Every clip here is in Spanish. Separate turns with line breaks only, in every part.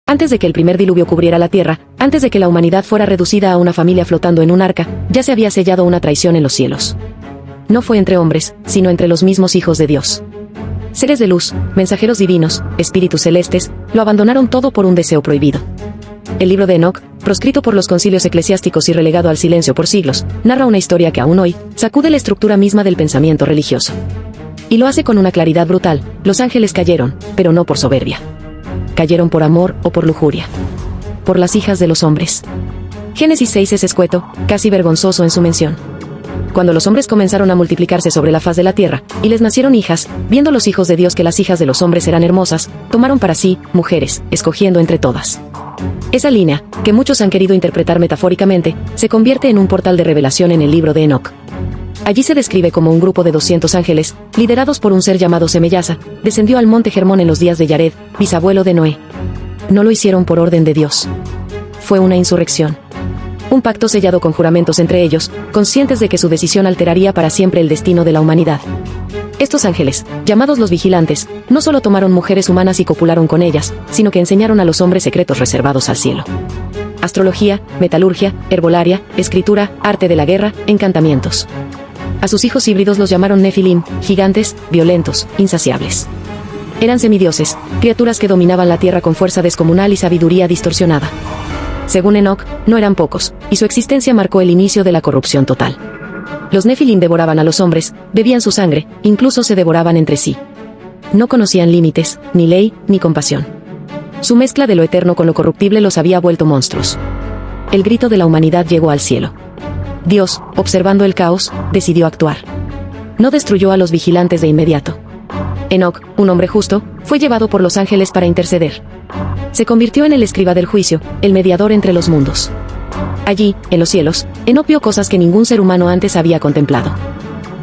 Antes de que el primer diluvio cubriera la tierra, antes de que la humanidad fuera reducida a una familia flotando en un arca, ya se había sellado una traición en los cielos. No fue entre hombres, sino entre los mismos hijos de Dios. Seres de luz, mensajeros divinos, espíritus celestes, lo abandonaron todo por un deseo prohibido. El libro de Enoc, proscrito por los concilios eclesiásticos y relegado al silencio por siglos, narra una historia que aún hoy sacude la estructura misma del pensamiento religioso. Y lo hace con una claridad brutal. Los ángeles cayeron, pero no por soberbia. Cayeron por amor o por lujuria. Por las hijas de los hombres. Génesis 6 es escueto, casi vergonzoso en su mención. Cuando los hombres comenzaron a multiplicarse sobre la faz de la tierra, y les nacieron hijas, viendo los hijos de Dios que las hijas de los hombres eran hermosas, tomaron para sí mujeres, escogiendo entre todas. Esa línea, que muchos han querido interpretar metafóricamente, se convierte en un portal de revelación en el libro de Enoc. Allí se describe como un grupo de 200 ángeles, liderados por un ser llamado Semeyasa, descendió al monte Hermón en los días de Yared, bisabuelo de Noé. No lo hicieron por orden de Dios. Fue una insurrección. Un pacto sellado con juramentos entre ellos, conscientes de que su decisión alteraría para siempre el destino de la humanidad. Estos ángeles, llamados los vigilantes, no solo tomaron mujeres humanas y copularon con ellas, sino que enseñaron a los hombres secretos reservados al cielo. Astrología, metalurgia, herbolaria, escritura, arte de la guerra, encantamientos. A sus hijos híbridos los llamaron Nefilim, gigantes, violentos, insaciables. Eran semidioses, criaturas que dominaban la tierra con fuerza descomunal y sabiduría distorsionada. Según Enoc, no eran pocos, y su existencia marcó el inicio de la corrupción total. Los Nefilim devoraban a los hombres, bebían su sangre, incluso se devoraban entre sí. No conocían límites, ni ley, ni compasión. Su mezcla de lo eterno con lo corruptible los había vuelto monstruos. El grito de la humanidad llegó al cielo. Dios, observando el caos, decidió actuar. No destruyó a los vigilantes de inmediato. Enoc, un hombre justo, fue llevado por los ángeles para interceder. Se convirtió en el escriba del juicio, el mediador entre los mundos. Allí, en los cielos, Enoc vio cosas que ningún ser humano antes había contemplado.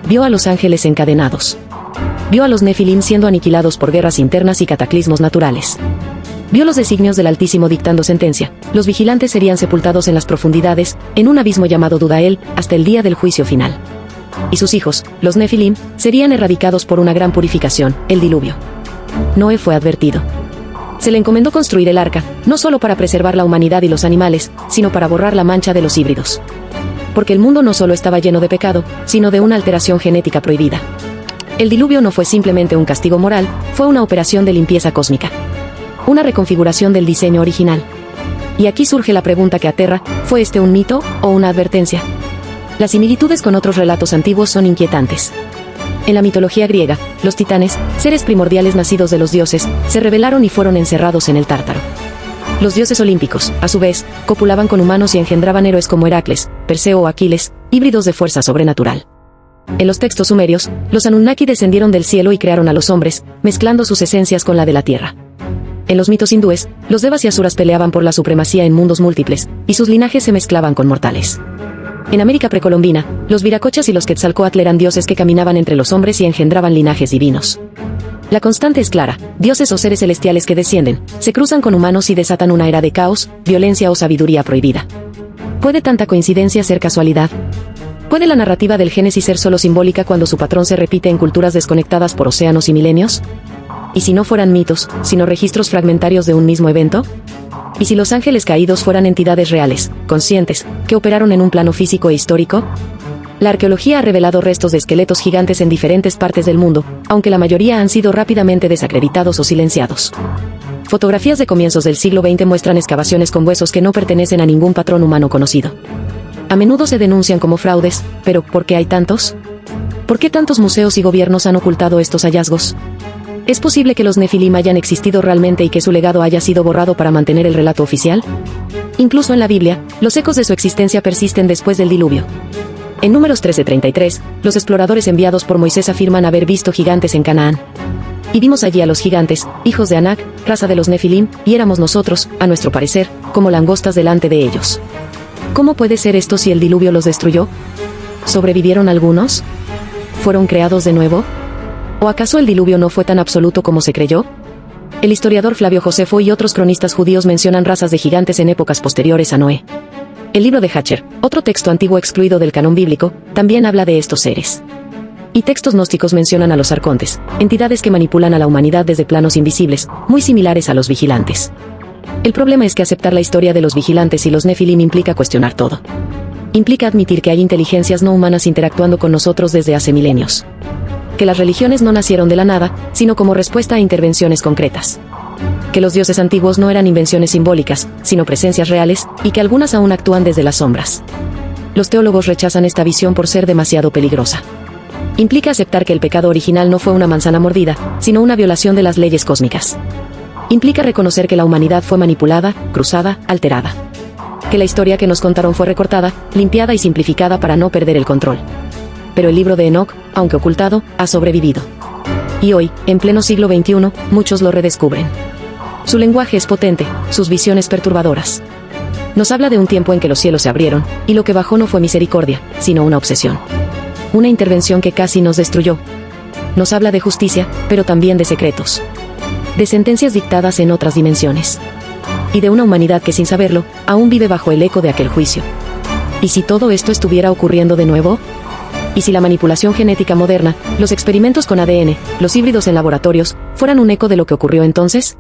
Vio a los ángeles encadenados. Vio a los Nefilim siendo aniquilados por guerras internas y cataclismos naturales. Vio los designios del Altísimo dictando sentencia. Los vigilantes serían sepultados en las profundidades, en un abismo llamado Dudael, hasta el día del juicio final. Y sus hijos, los Nefilim, serían erradicados por una gran purificación, el diluvio. Noé fue advertido. Se le encomendó construir el arca, no solo para preservar la humanidad y los animales, sino para borrar la mancha de los híbridos. Porque el mundo no solo estaba lleno de pecado, sino de una alteración genética prohibida. El diluvio no fue simplemente un castigo moral, fue una operación de limpieza cósmica. Una reconfiguración del diseño original. Y aquí surge la pregunta que aterra, ¿fue este un mito o una advertencia? Las similitudes con otros relatos antiguos son inquietantes. En la mitología griega, los titanes, seres primordiales nacidos de los dioses, se rebelaron y fueron encerrados en el Tártaro. Los dioses olímpicos, a su vez, copulaban con humanos y engendraban héroes como Heracles, Perseo o Aquiles, híbridos de fuerza sobrenatural. En los textos sumerios, los Anunnaki descendieron del cielo y crearon a los hombres, mezclando sus esencias con la de la tierra. En los mitos hindúes, los devas y asuras peleaban por la supremacía en mundos múltiples, y sus linajes se mezclaban con mortales. En América precolombina, los viracochas y los quetzalcóatl eran dioses que caminaban entre los hombres y engendraban linajes divinos. La constante es clara: dioses o seres celestiales que descienden, se cruzan con humanos y desatan una era de caos, violencia o sabiduría prohibida. ¿Puede tanta coincidencia ser casualidad? ¿Puede la narrativa del Génesis ser solo simbólica cuando su patrón se repite en culturas desconectadas por océanos y milenios? ¿Y si no fueran mitos, sino registros fragmentarios de un mismo evento? ¿Y si los ángeles caídos fueran entidades reales, conscientes, que operaron en un plano físico e histórico? La arqueología ha revelado restos de esqueletos gigantes en diferentes partes del mundo, aunque la mayoría han sido rápidamente desacreditados o silenciados. Fotografías de comienzos del siglo XX muestran excavaciones con huesos que no pertenecen a ningún patrón humano conocido. A menudo se denuncian como fraudes, pero ¿por qué hay tantos? ¿Por qué tantos museos y gobiernos han ocultado estos hallazgos? ¿Es posible que los Nefilim hayan existido realmente y que su legado haya sido borrado para mantener el relato oficial? Incluso en la Biblia, los ecos de su existencia persisten después del diluvio. En Números 13:33, los exploradores enviados por Moisés afirman haber visto gigantes en Canaán. Y vimos allí a los gigantes, hijos de Anak, raza de los Nefilim, y éramos nosotros, a nuestro parecer, como langostas delante de ellos. ¿Cómo puede ser esto si el diluvio los destruyó? ¿Sobrevivieron algunos? ¿Fueron creados de nuevo? ¿O acaso el diluvio no fue tan absoluto como se creyó? El historiador Flavio Josefo y otros cronistas judíos mencionan razas de gigantes en épocas posteriores a Noé. El libro de Hacher, otro texto antiguo excluido del canon bíblico, también habla de estos seres. Y textos gnósticos mencionan a los arcontes, entidades que manipulan a la humanidad desde planos invisibles, muy similares a los vigilantes. El problema es que aceptar la historia de los vigilantes y los Nefilim implica cuestionar todo. Implica admitir que hay inteligencias no humanas interactuando con nosotros desde hace milenios. Que las religiones no nacieron de la nada, sino como respuesta a intervenciones concretas. Que los dioses antiguos no eran invenciones simbólicas, sino presencias reales, y que algunas aún actúan desde las sombras. Los teólogos rechazan esta visión por ser demasiado peligrosa. Implica aceptar que el pecado original no fue una manzana mordida, sino una violación de las leyes cósmicas. Implica reconocer que la humanidad fue manipulada, cruzada, alterada. Que la historia que nos contaron fue recortada, limpiada y simplificada para no perder el control. Pero el libro de Enoch, aunque ocultado, ha sobrevivido. Y hoy, en pleno siglo XXI, muchos lo redescubren. Su lenguaje es potente, sus visiones perturbadoras. Nos habla de un tiempo en que los cielos se abrieron, y lo que bajó no fue misericordia, sino una obsesión. Una intervención que casi nos destruyó. Nos habla de justicia, pero también de secretos. De sentencias dictadas en otras dimensiones. Y de una humanidad que sin saberlo, aún vive bajo el eco de aquel juicio. ¿Y si todo esto estuviera ocurriendo de nuevo? ¿Y si la manipulación genética moderna, los experimentos con ADN, los híbridos en laboratorios, fueran un eco de lo que ocurrió entonces?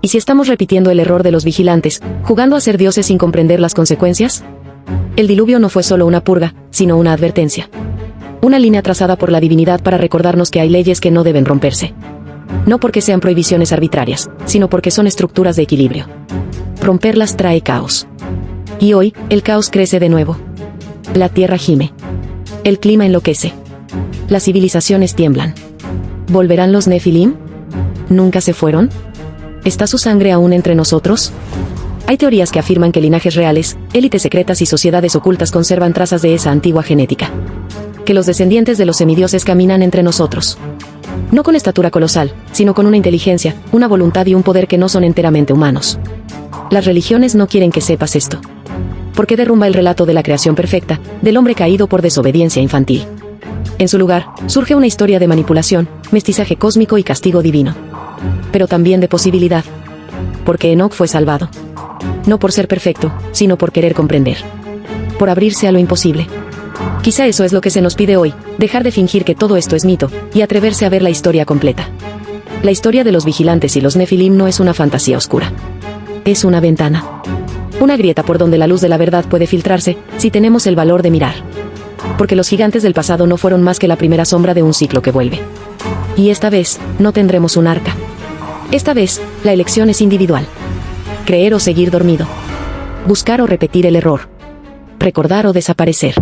¿Y si estamos repitiendo el error de los vigilantes, jugando a ser dioses sin comprender las consecuencias? El diluvio no fue solo una purga, sino una advertencia. Una línea trazada por la divinidad para recordarnos que hay leyes que no deben romperse. No porque sean prohibiciones arbitrarias, sino porque son estructuras de equilibrio. Romperlas trae caos. Y hoy, el caos crece de nuevo. La tierra gime. El clima enloquece. Las civilizaciones tiemblan. ¿Volverán los Nefilim? ¿Nunca se fueron? ¿Está su sangre aún entre nosotros? Hay teorías que afirman que linajes reales, élites secretas y sociedades ocultas conservan trazas de esa antigua genética. Que los descendientes de los semidioses caminan entre nosotros. No con estatura colosal, sino con una inteligencia, una voluntad y un poder que no son enteramente humanos. Las religiones no quieren que sepas esto. Porque derrumba el relato de la creación perfecta, del hombre caído por desobediencia infantil. En su lugar, surge una historia de manipulación, mestizaje cósmico y castigo divino. Pero también de posibilidad. Porque Enoch fue salvado. No por ser perfecto, sino por querer comprender. Por abrirse a lo imposible. Quizá eso es lo que se nos pide hoy, dejar de fingir que todo esto es mito, y atreverse a ver la historia completa. La historia de los vigilantes y los Nefilim no es una fantasía oscura. Es una ventana. Una grieta por donde la luz de la verdad puede filtrarse, si tenemos el valor de mirar. Porque los gigantes del pasado no fueron más que la primera sombra de un ciclo que vuelve. Y esta vez, no tendremos un arca. Esta vez, la elección es individual. Creer o seguir dormido. Buscar o repetir el error. Recordar o desaparecer.